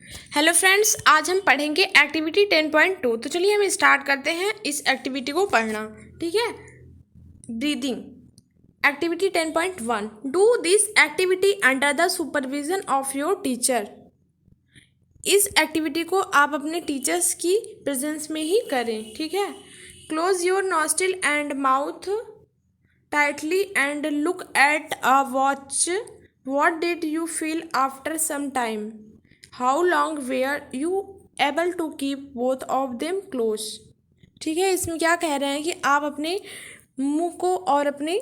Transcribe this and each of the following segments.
Hello friends, आज हम पढ़ेंगे एक्टिविटी 10.2। तो चलिए हम स्टार्ट करते हैं इस एक्टिविटी को पढ़ना। ठीक है। Breathing activity 10.1। Do this activity under the supervision of your teacher. इस एक्टिविटी को आप अपने टीचर्स की प्रेजेंस में ही करें। ठीक है। Close your nostril and mouth tightly and look at a watch. What did you feel after some time? How long were you able to keep both of them closed? ठीक है। इसमें क्या कह रहे हैं कि आप अपने मुंह को और अपने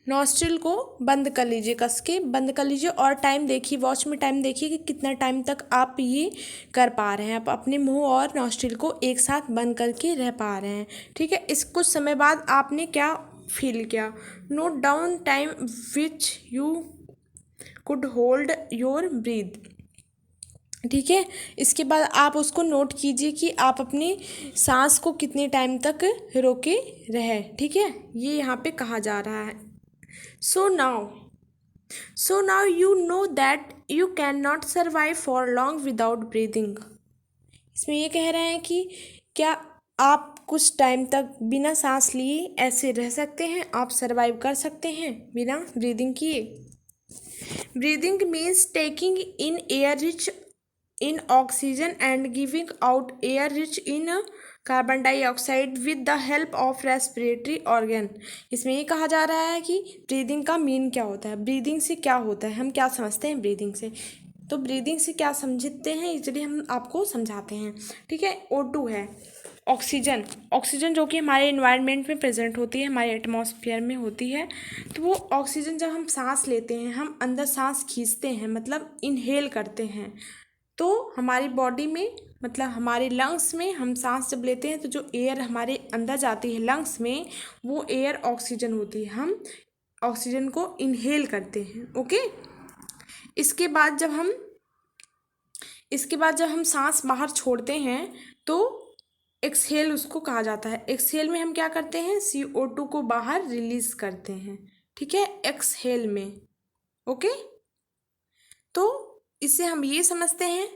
नॉस्ट्रिल को बंद कर लीजिए, कस के बंद कर लीजिए और टाइम देखिए, वॉच में टाइम देखिए कि कितना टाइम तक आप ये कर पा रहे हैं। आप अपने मुंह और नॉस्ट्रिल को एक साथ बंद करके रह पा रहे हैं। ठीक है। इस कुछ समय बाद आपने क्या फील किया। Note down time which you could hold your breathe. ठीक है। इसके बाद आप उसको नोट कीजिए कि आप अपनी सांस को कितने टाइम तक रोके रहे। ठीक है। ये यहाँ पे कहा जा रहा है। So now you know that you can not survive for long without breathing. इसमें ये कह रहे हैं कि क्या आप कुछ टाइम तक बिना सांस लिए ऐसे रह सकते हैं, आप सर्वाइव कर सकते हैं बिना ब्रीदिंग किए। Breathing means taking in air rich in oxygen and giving out air rich in carbon dioxide with the help of respiratory organ. इसमें ये कहा जा रहा है कि ब्रीदिंग का मीन क्या होता है, ब्रीदिंग से क्या होता है, हम क्या समझते हैं ब्रीदिंग से। तो ब्रीदिंग से क्या समझते हैं, इसलिए हम आपको समझाते हैं। ठीक है। O2 है ऑक्सीजन जो कि हमारे इन्वायरमेंट में प्रेजेंट होती है, हमारे एटमॉस्फेयर में होती है। तो वो ऑक्सीजन जब हम सांस लेते हैं, हम अंदर सांस खींचते हैं, मतलब इनहेल करते हैं, तो हमारी बॉडी में मतलब हमारे लंग्स में हम सांस जब लेते हैं तो जो एयर हमारे अंदर जाती है लंग्स में, वो एयर ऑक्सीजन होती है। हम ऑक्सीजन को इनहेल करते हैं। ओके। इसके बाद जब हम सांस बाहर छोड़ते हैं तो एक्सहेल उसको कहा जाता है। एक्सहेल में हम क्या करते हैं, CO2 को बाहर रिलीज करते हैं। ठीक है। एक्सहेल में। ओके। तो इससे हम ये समझते हैं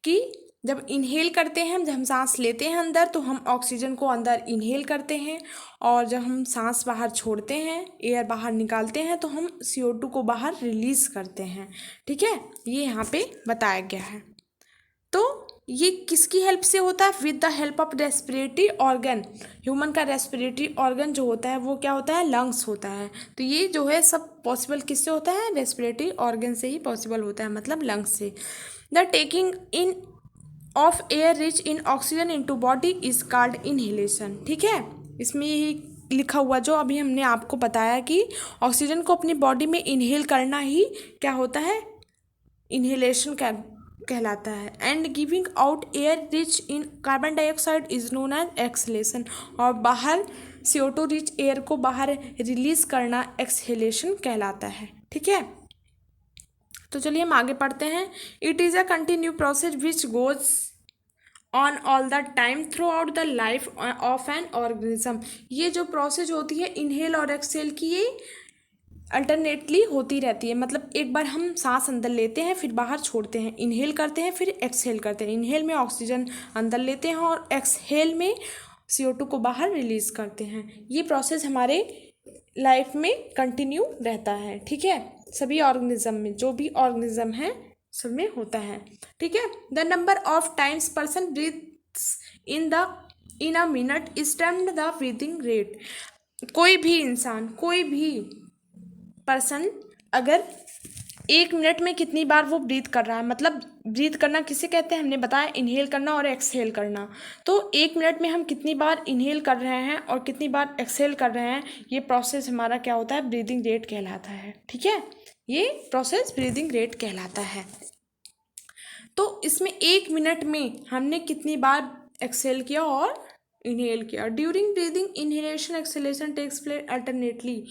कि जब इनहेल करते हैं, जब हम सांस लेते हैं अंदर, तो हम ऑक्सीजन को अंदर इनहेल करते हैं, और जब हम सांस बाहर छोड़ते हैं, एयर बाहर निकालते हैं, तो हम CO2 को बाहर रिलीज करते हैं। ठीक है। ये यहाँ पे बताया गया है। तो ये किसकी हेल्प से होता है, with the help of respiratory organ. Human का रेस्पिरेटरी ऑर्गन जो होता है वो क्या होता है, लंग्स होता है। तो ये जो है सब पॉसिबल किससे होता है, रेस्पिरेटरी ऑर्गन से ही पॉसिबल होता है, मतलब लंग्स से। The taking in of air rich in oxygen into body is called inhalation. ठीक है। इसमें यही लिखा हुआ जो अभी हमने आपको बताया कि ऑक्सीजन को अपनी बॉडी में इनहेल करना ही क्या होता है, इनहेलेशन कहलाता है। And giving out air rich in carbon dioxide is known as exhalation. और बाहर CO2 रिच एयर को बाहर रिलीज करना एक्सहेलेशन कहलाता है। ठीक है। तो चलिए हम आगे पढ़ते हैं। It is a continue process which goes on all the time through out the life of an organism. ये जो प्रोसेस होती है इनहेल और एक्सहेल की, ये अल्टरनेटली होती रहती है। मतलब एक बार हम सांस अंदर लेते हैं, फिर बाहर छोड़ते हैं, इनहेल करते हैं, फिर एक्सहेल करते हैं। इनहेल में ऑक्सीजन अंदर लेते हैं और एक्सहेल में CO2 को बाहर रिलीज करते हैं। ये प्रोसेस हमारे लाइफ में कंटिन्यू रहता है। ठीक है। सभी ऑर्गेनिज्म में, जो भी ऑर्गेनिज्म है सब में होता है। ठीक है। The number of times person breathes in a minute is termed the breathing rate. कोई भी इंसान, कोई भी पर्सन अगर 1 मिनट में कितनी बार वो ब्रीथ कर रहा है, मतलब ब्रीथ करना किसे कहते हैं, हमने बताया इनहेल करना और एक्सहेल करना। तो 1 मिनट में हम कितनी बार इनहेल कर रहे हैं और कितनी बार एक्सहेल कर रहे हैं, ये प्रोसेस हमारा क्या होता है, ब्रीदिंग रेट कहलाता है। ठीक है। ये प्रोसेस ब्रीदिंग रेट कहलाता है। तो इसमें 1 मिनट में हमने कितनी बार एक्सहेल किया और इनहेल किया। During breathing inhalation exhalation takes place alternately.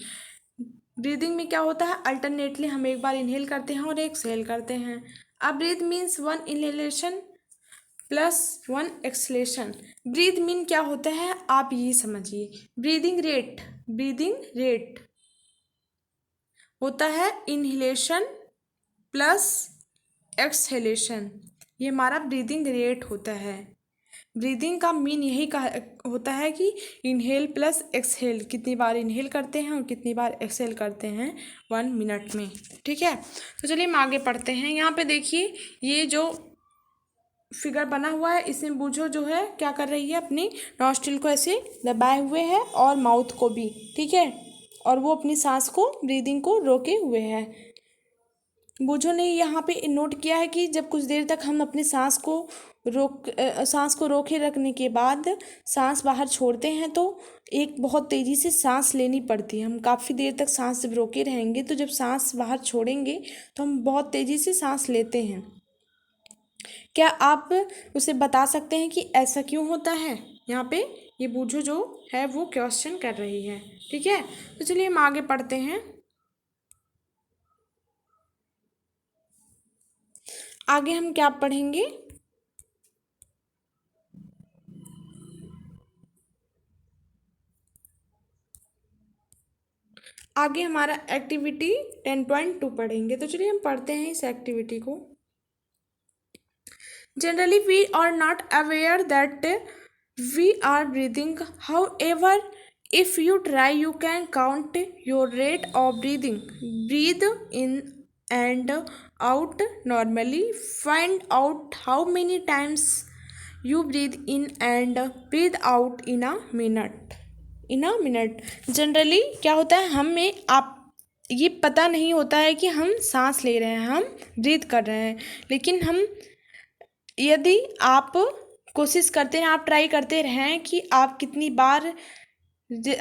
Breathing में क्या होता है, अल्टरनेटली हम एक बार इनहेल करते हैं और एक्सहेल करते हैं। अब breath means 1 inhalation plus 1 exhalation. Breath mean क्या होता है, आप ये समझिए। ब्रीदिंग रेट होता है इनहेलेशन प्लस एक्सहेलेशन। ये हमारा ब्रीदिंग रेट होता है। ब्रीदिंग का मीन यही होता है कि इनहेल प्लस एक्सहेल, कितनी बार इनहेल करते हैं और कितनी बार एक्सहेल करते हैं 1 मिनट में। ठीक है, तो चलिए हम आगे पढ़ते हैं। यहाँ पे देखिए ये जो फिगर बना हुआ है, इसमें बूझो जो है क्या कर रही है, अपनी नॉस्ट्रिल को ऐसे दबाए हुए है और माउथ को भी। ठीक है, और वो अपनी सांस को, ब्रीदिंग को रोके हुए है। बूझो ने यहाँ पे नोट किया है कि जब कुछ देर तक हम अपनी सांस को रोके रखने के बाद सांस बाहर छोड़ते हैं तो एक बहुत तेज़ी से सांस लेनी पड़ती है। हम काफ़ी देर तक सांस जब रोके रहेंगे तो जब सांस बाहर छोड़ेंगे तो हम बहुत तेज़ी से सांस लेते हैं। क्या आप उसे बता सकते हैं कि ऐसा क्यों होता है? यहाँ पे ये बूझो जो है वो क्वेश्चन कर रही है। ठीक है, तो चलिए हम आगे पढ़ते हैं। आगे हम क्या पढ़ेंगे? आगे हमारा एक्टिविटी 10.2 पढ़ेंगे। तो चलिए हम पढ़ते हैं इस एक्टिविटी को। Generally we are not aware that we are breathing, however if you try you can count your rate of breathing. Breathe in and out normally. Find out how many times you breathe in and breathe out in a minute. Generally क्या होता है, हमें आप ये पता नहीं होता है कि हम सांस ले रहे हैं, हम ब्रीथ कर रहे हैं, लेकिन हम यदि आप कोशिश करते हैं, आप ट्राई करते रहें कि आप कितनी बार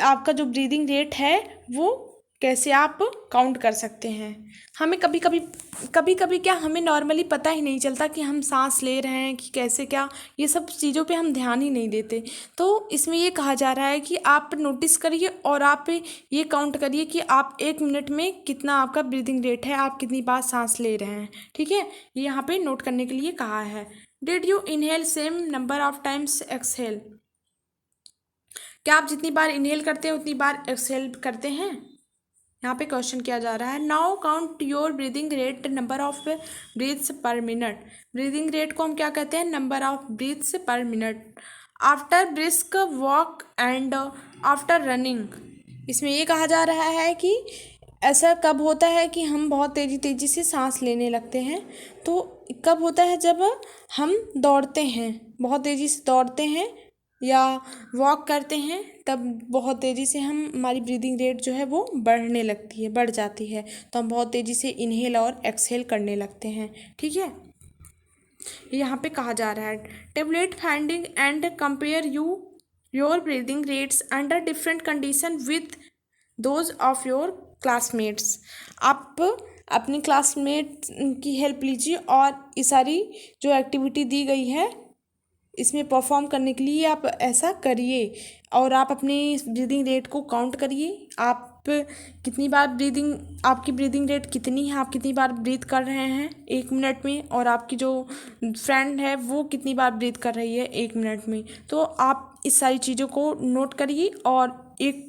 आपका जो ब्रीदिंग रेट है वो कैसे आप काउंट कर सकते हैं। हमें कभी कभी क्या, हमें नॉर्मली पता ही नहीं चलता कि हम सांस ले रहे हैं कि कैसे, क्या ये सब चीज़ों पे हम ध्यान ही नहीं देते। तो इसमें ये कहा जा रहा है कि आप नोटिस करिए और आप ये काउंट करिए कि आप 1 मिनट में कितना आपका ब्रीदिंग रेट है, आप कितनी बार सांस ले रहे हैं। ठीक है, ये यहाँ पे नोट करने के लिए कहा है। Did you inhale same number of times exhale? क्या आप जितनी बार इनहेल करते हैं उतनी बार एक्सहेल करते हैं? यहाँ पे क्वेश्चन किया जा रहा है। Now count your breathing rate, number of breaths per minute. Breathing rate को हम क्या कहते हैं? Number of breaths per minute. After brisk walk and after running. इसमें ये कहा जा रहा है कि ऐसा कब होता है कि हम बहुत तेज़ी से सांस लेने लगते हैं? तो कब होता है? जब हम दौड़ते हैं, बहुत तेज़ी से दौड़ते हैं या वॉक करते हैं, तब बहुत तेज़ी से हमारी ब्रीदिंग रेट जो है वो बढ़ने लगती है, बढ़ जाती है, तो हम बहुत तेज़ी से इनहेल और एक्सहेल करने लगते हैं। ठीक है, यहाँ पे कहा जा रहा है tablet finding and compare your breathing rates under different condition with those of your classmates. आप अपनी क्लासमेट की हेल्प लीजिए और ये सारी जो एक्टिविटी दी गई है इसमें परफॉर्म करने के लिए आप ऐसा करिए और आप अपनी ब्रीदिंग रेट को काउंट करिए। आप कितनी बार आपकी ब्रीदिंग रेट कितनी है, आप कितनी बार ब्रीथ कर रहे हैं 1 मिनट में, और आपकी जो फ्रेंड है वो कितनी बार ब्रीथ कर रही है 1 मिनट में। तो आप इस सारी चीज़ों को नोट करिए और एक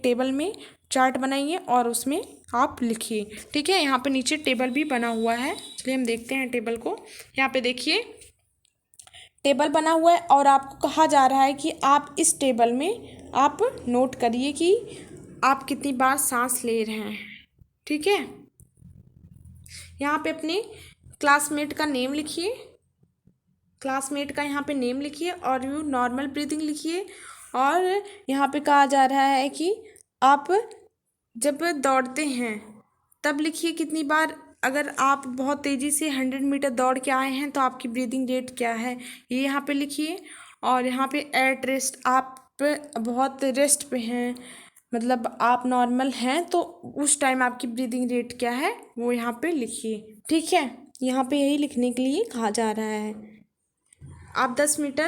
टेबल में चार्ट बनाइए और उसमें आप लिखिए। ठीक है, यहाँ पे नीचे टेबल भी बना हुआ है, चलिए हम देखते हैं टेबल को। यहाँ पे देखिए टेबल बना हुआ है और आपको कहा जा रहा है कि आप इस टेबल में आप नोट करिए कि आप कितनी बार सांस ले रहे हैं। ठीक है, यहाँ पे अपने क्लासमेट का नेम लिखिए, क्लासमेट का यहाँ पे नेम लिखिए और यू नॉर्मल ब्रीदिंग लिखिए। और यहाँ पे कहा जा रहा है कि आप जब दौड़ते हैं तब लिखिए कितनी बार, अगर आप बहुत तेज़ी से 100 मीटर दौड़ के आए हैं तो आपकी ब्रीदिंग रेट क्या है ये यहाँ पे लिखिए। और यहाँ पे एट रेस्ट, आप बहुत रेस्ट पे हैं, मतलब आप नॉर्मल हैं तो उस टाइम आपकी ब्रीदिंग रेट क्या है वो यहाँ पे लिखिए। ठीक है, यहाँ पे यही लिखने के लिए कहा जा रहा है। आप 10 मिनट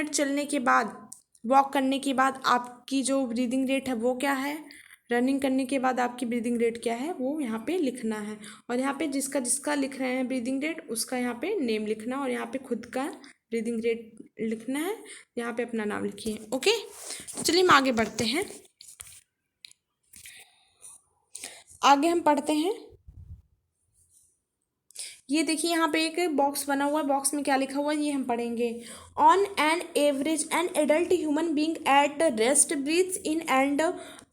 चलने के बाद, वॉक करने के बाद आपकी जो ब्रीदिंग रेट है वो क्या है, रनिंग करने के बाद आपकी ब्रीदिंग रेट क्या है वो यहाँ पे लिखना है। और यहाँ पे जिसका जिसका लिख रहे हैं ब्रीदिंग रेट उसका यहाँ पे नेम लिखना और यहाँ पे खुद का ब्रीदिंग रेट लिखना है, यहाँ पे अपना नाम लिखिए। ओके, तो चलिए हम आगे बढ़ते हैं। आगे हम पढ़ते हैं ये देखिए यहाँ पे एक बॉक्स बना हुआ है, बॉक्स में क्या लिखा हुआ है ये हम पढ़ेंगे। On an average an adult human being at rest breathes in and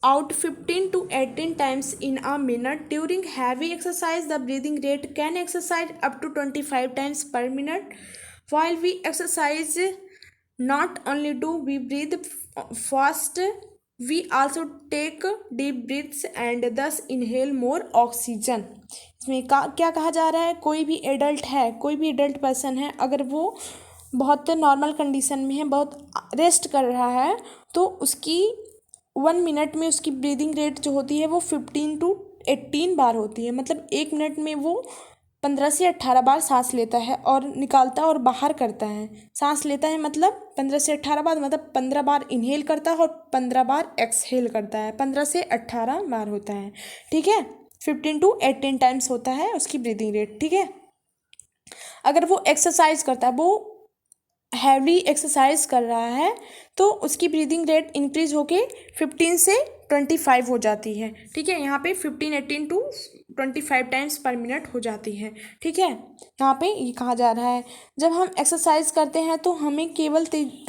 out 15 to 18 times in a minute. During heavy exercise, the breathing rate can exercise up to 25 times per minute. While we exercise, not only do we breathe fast, we also take deep breaths and thus inhale more oxygen. इसमें क्या कहा जा रहा है, कोई भी adult है, कोई भी एडल्ट पर्सन है, अगर वो बहुत नॉर्मल कंडीशन में है, बहुत रेस्ट कर रहा है, तो उसकी 1 मिनट में उसकी ब्रीदिंग रेट जो होती है वो 15 to 18 बार होती है। मतलब 1 मिनट में वो 15 से 18 बार सांस लेता है और निकालता है और बाहर करता है। सांस लेता है मतलब 15 से 18 बार, मतलब 15 बार इनहेल करता है और 15 बार एक्सहेल करता है। 15 से 18 बार होता है, ठीक है। 15 to 18 टाइम्स होता है उसकी ब्रीदिंग रेट, ठीक है। अगर वो एक्सरसाइज करता है, वो हैवी एक्सरसाइज कर रहा है, तो उसकी ब्रीदिंग रेट इंक्रीज होके 15 से 25 हो जाती है, ठीक है। यहाँ पे 15 18 to 25 टाइम्स पर मिनट हो जाती है, ठीक है। यहाँ पे ये कहा जा रहा है, जब हम एक्सरसाइज करते हैं तो हमें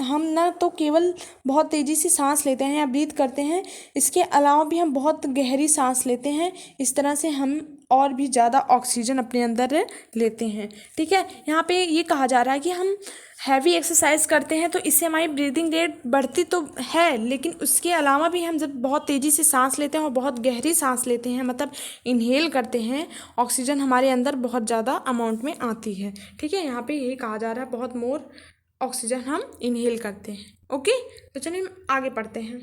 हम ना तो केवल बहुत तेज़ी से सांस लेते हैं या ब्रीथ करते हैं, इसके अलावा भी हम बहुत गहरी सांस लेते हैं। इस तरह से हम और भी ज़्यादा ऑक्सीजन अपने अंदर लेते हैं, ठीक है। यहाँ पे ये कहा जा रहा है कि हम हैवी एक्सरसाइज करते हैं तो इससे हमारी ब्रीदिंग रेट बढ़ती तो है, लेकिन उसके अलावा भी हम जब बहुत तेज़ी से सांस लेते हैं और बहुत गहरी सांस लेते हैं, मतलब इनहेल करते हैं, ऑक्सीजन हमारे अंदर बहुत ज़्यादा अमाउंट में आती है, ठीक है। यहाँ पे यही कहा जा रहा है, बहुत मोर ऑक्सीजन हम इनहेल करते हैं, ओके। तो चलिए आगे पढ़ते हैं।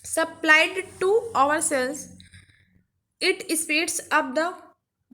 Supplied to our cells, it speeds up the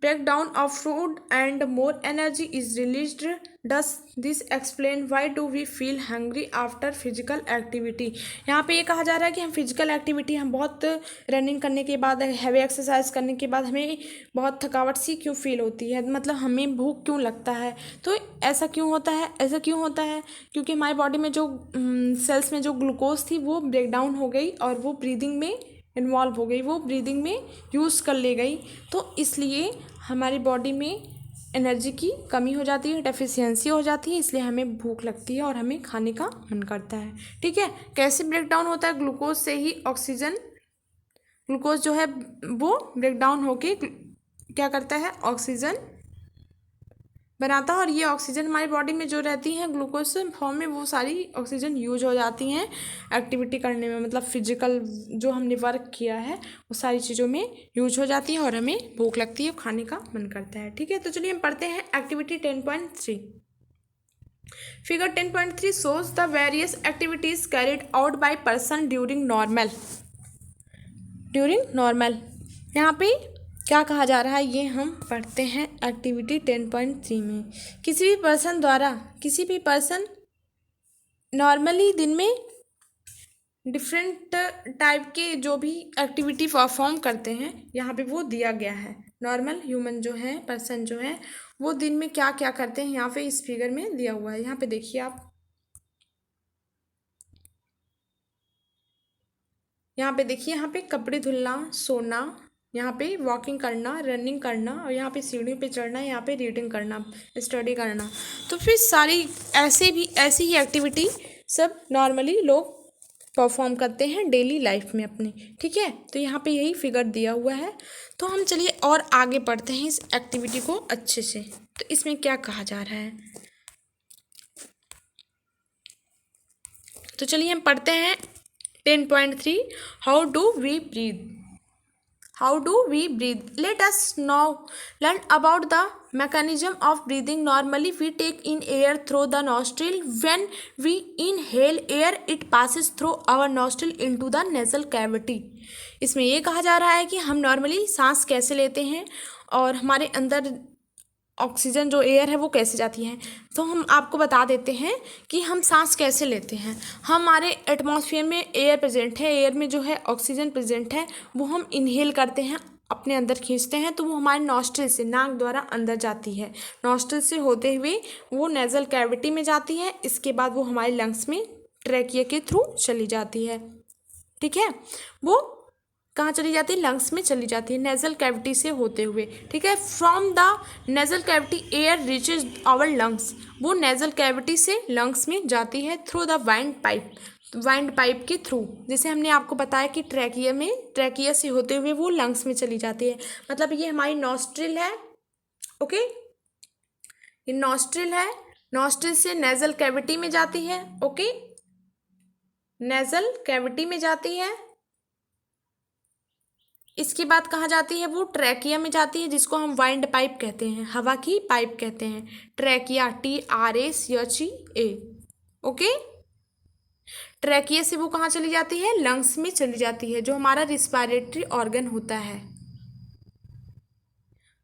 breakdown of food and more energy is released. Does this explain why do we feel hungry after physical activity? यहाँ पे ये कहा जा रहा है कि हम फिजिकल एक्टिविटी, हम बहुत रनिंग करने के बाद, हैवी एक्सरसाइज करने के बाद हमें बहुत थकावट सी क्यों फील होती है, मतलब हमें भूख क्यों लगता है। तो ऐसा क्यों होता है, ऐसा क्यों होता है, क्योंकि हमारी बॉडी में जो सेल्स में जो ग्लूकोज थी वो ब्रेक डाउन हो गई और वो ब्रीदिंग में इन्वॉल्व हो गई, वो ब्रीदिंग में यूज़ कर ले गई, तो इसलिए हमारी बॉडी में एनर्जी की कमी हो जाती है, डेफिशिएंसी हो जाती है, इसलिए हमें भूख लगती है और हमें खाने का मन करता है, ठीक है। कैसे ब्रेक डाउन होता है, ग्लूकोज से ही ऑक्सीजन, ग्लूकोज जो है वो ब्रेक डाउन होके क्या करता है, ऑक्सीजन बनाता है, और ये ऑक्सीजन हमारी बॉडी में जो रहती हैं ग्लूकोज फॉर्म में, वो सारी ऑक्सीजन यूज हो जाती हैं एक्टिविटी करने में, मतलब फिजिकल जो हमने वर्क किया है वो सारी चीज़ों में यूज हो जाती है और हमें भूख लगती है, खाने का मन करता है, ठीक है। तो चलिए हम पढ़ते हैं activity 10.3। Figure 10.3 shows the various activities carried out by person during normal। यहाँ पे क्या कहा जा रहा है ये हम पढ़ते हैं एक्टिविटी 10.3 में। किसी भी पर्सन नॉर्मली दिन में डिफरेंट टाइप के जो भी एक्टिविटी परफॉर्म करते हैं, यहाँ पे वो दिया गया है। नॉर्मल ह्यूमन जो है, पर्सन जो है, वो दिन में क्या क्या करते हैं, यहाँ पे इस फिगर में दिया हुआ है। यहाँ पे देखिए आप, यहाँ पे देखिए, यहाँ पे कपड़े धुलना, सोना, यहाँ पे वॉकिंग करना, रनिंग करना, और यहाँ पे सीढ़ी पे चढ़ना, यहाँ पे रीडिंग करना, स्टडी करना। तो फिर सारी ऐसी ही एक्टिविटी सब नॉर्मली लोग परफॉर्म करते हैं डेली लाइफ में अपनी, ठीक है। तो यहाँ पे यही फिगर दिया हुआ है। तो हम चलिए और आगे पढ़ते हैं इस एक्टिविटी को अच्छे से। तो इसमें क्या कहा जा रहा है, तो चलिए हम पढ़ते हैं 10.3 how do we breathe? Let us now learn about the mechanism of breathing. Normally we take in air through the nostril. When we inhale air, it passes through our nostril into the nasal cavity. इसमें ये कहा जा रहा है कि हम normally सांस कैसे लेते हैं और हमारे अंदर ऑक्सीजन जो एयर है वो कैसे जाती है। तो हम आपको बता देते हैं कि हम सांस कैसे लेते हैं। हमारे एटमॉस्फेयर में एयर प्रेजेंट है, एयर में जो है ऑक्सीजन प्रेजेंट है, वो हम इनहेल करते हैं, अपने अंदर खींचते हैं, तो वो हमारे नॉस्ट्रिल से, नाक द्वारा अंदर जाती है, नॉस्ट्रिल से होते हुए वो नेज़ल कैविटी में जाती है, इसके बाद वो हमारे लंग्स में ट्रैकिया के थ्रू चली जाती है, ठीक है। वो कहाँ चली जाती है, लंग्स में चली जाती है नेजल कैविटी से होते हुए, ठीक है। From the nasal cavity air reaches our lungs, वो नेजल कैविटी से लंग्स में जाती है थ्रू द वाइंड पाइप के थ्रू। जैसे हमने आपको बताया कि ट्रैकिया से होते हुए वो लंग्स में चली जाती है। मतलब ये हमारी नॉस्ट्रिल है, ओके, ये नॉस्ट्रिल है, नॉस्ट्रिल से नेजल कैविटी में जाती है, ओके, नेजल कैविटी में जाती है। इसके बाद कहाँ जाती है, वो ट्रैकिया में जाती है, जिसको हम वाइंड पाइप कहते हैं, हवा की पाइप कहते हैं, ट्रैकिया, TRACHA, ओके। ट्रैकिया से वो कहाँ चली जाती है, लंग्स में चली जाती है। जो हमारा रिस्पायरेटरी ऑर्गन होता है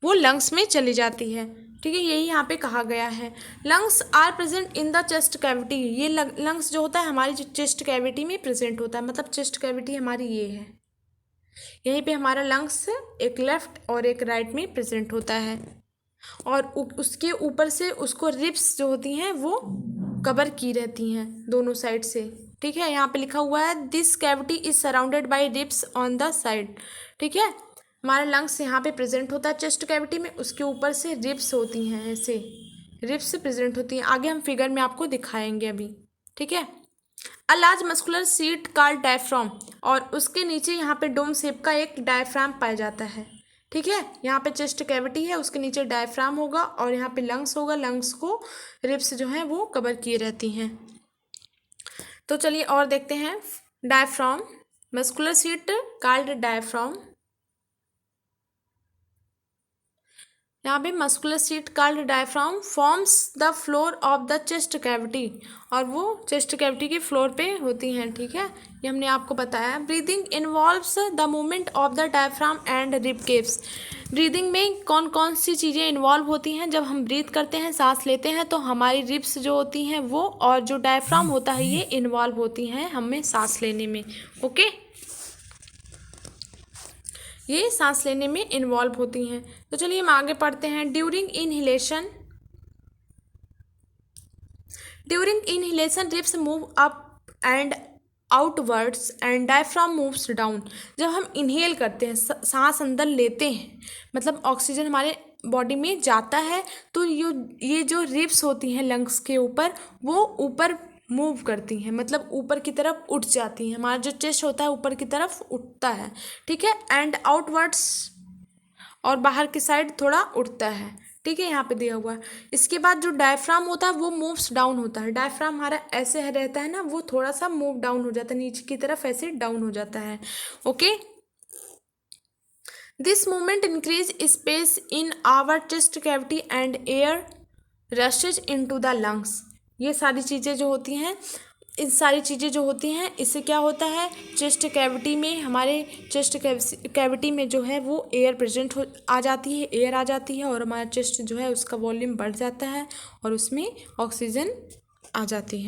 वो लंग्स में चली जाती है, ठीक है। यही यहाँ पे कहा गया है। Lungs are present in the chest cavity, ये लंग्स जो होता है हमारी जो चेस्ट कैविटी में प्रेजेंट होता है। मतलब चेस्ट कैविटी हमारी ये है, यहीं पे हमारा लंग्स एक लेफ्ट और एक राइट में प्रेजेंट होता है। और उसके ऊपर से उसको रिब्स जो होती हैं वो कवर की रहती हैं दोनों साइड से, ठीक है। यहाँ पे लिखा हुआ है this cavity is surrounded by ribs on the side, ठीक है। हमारा लंग्स यहाँ पे प्रेजेंट होता है चेस्ट कैविटी में, उसके ऊपर से रिब्स होती हैं, ऐसे रिब्स प्रेजेंट होती हैं। आगे हम फिगर में आपको दिखाएंगे अभी, ठीक है। A large muscular seat called diaphragm, और उसके नीचे यहाँ पे डोम शेप का एक डायफ्राम पाया जाता है, ठीक है। यहाँ पे चेस्ट कैविटी है, उसके नीचे डायफ्राम होगा और यहाँ पे लंग्स होगा, लंग्स को रिब्स जो हैं वो कवर किए रहती हैं। तो चलिए और देखते हैं। Diaphragm, muscular seat called diaphragm, यहाँ पे muscular seat called diaphragm forms the floor of the chest cavity, और वो चेस्ट कैविटी के फ्लोर पे होती हैं, ठीक है। ये हमने आपको बताया। Breathing involves the movement of the diaphragm and rib caves, breathing में कौन कौन सी चीज़ें इन्वॉल्व होती हैं। जब हम ब्रीथ करते हैं, सांस लेते हैं, तो हमारी रिब्स जो होती हैं वो, और जो डायफ्राम होता है ये इन्वॉल्व होती हैं हमें सांस लेने में, ओके, ये सांस लेने में इन्वॉल्व होती हैं। तो चलिए हम आगे पढ़ते हैं। During inhalation ribs move up and outwards and diaphragm moves down. जब हम इनहेल करते हैं, सांस अंदर लेते हैं, मतलब ऑक्सीजन हमारे बॉडी में जाता है, तो ये जो रिब्स होती हैं लंग्स के ऊपर, वो ऊपर मूव करती हैं, मतलब ऊपर की तरफ उठ जाती हैं। हमारा जो चेस्ट होता है ऊपर की तरफ उठता है, ठीक है। एंड आउटवर्ड्स, और बाहर की साइड थोड़ा उठता है, ठीक है, यहाँ पे दिया हुआ है। इसके बाद जो डायफ्राम होता है वो मूव्स डाउन होता है। डायफ्राम हमारा ऐसे रहता है ना, वो थोड़ा सा मूव डाउन हो जाता है, नीचे की तरफ ऐसे डाउन हो जाता है, okay. This movement increase space in our chest cavity and air rushes into the lungs. ये सारी चीज़ें जो होती हैं, इन सारी चीज़ें जो होती हैं, इससे क्या होता है, चेस्ट कैविटी में, हमारे चेस्ट कैविटी में जो है वो एयर प्रेजेंट आ जाती है, एयर आ जाती है, और हमारा चेस्ट जो है उसका वॉल्यूम बढ़ जाता है और उसमें ऑक्सीजन आ जाती है।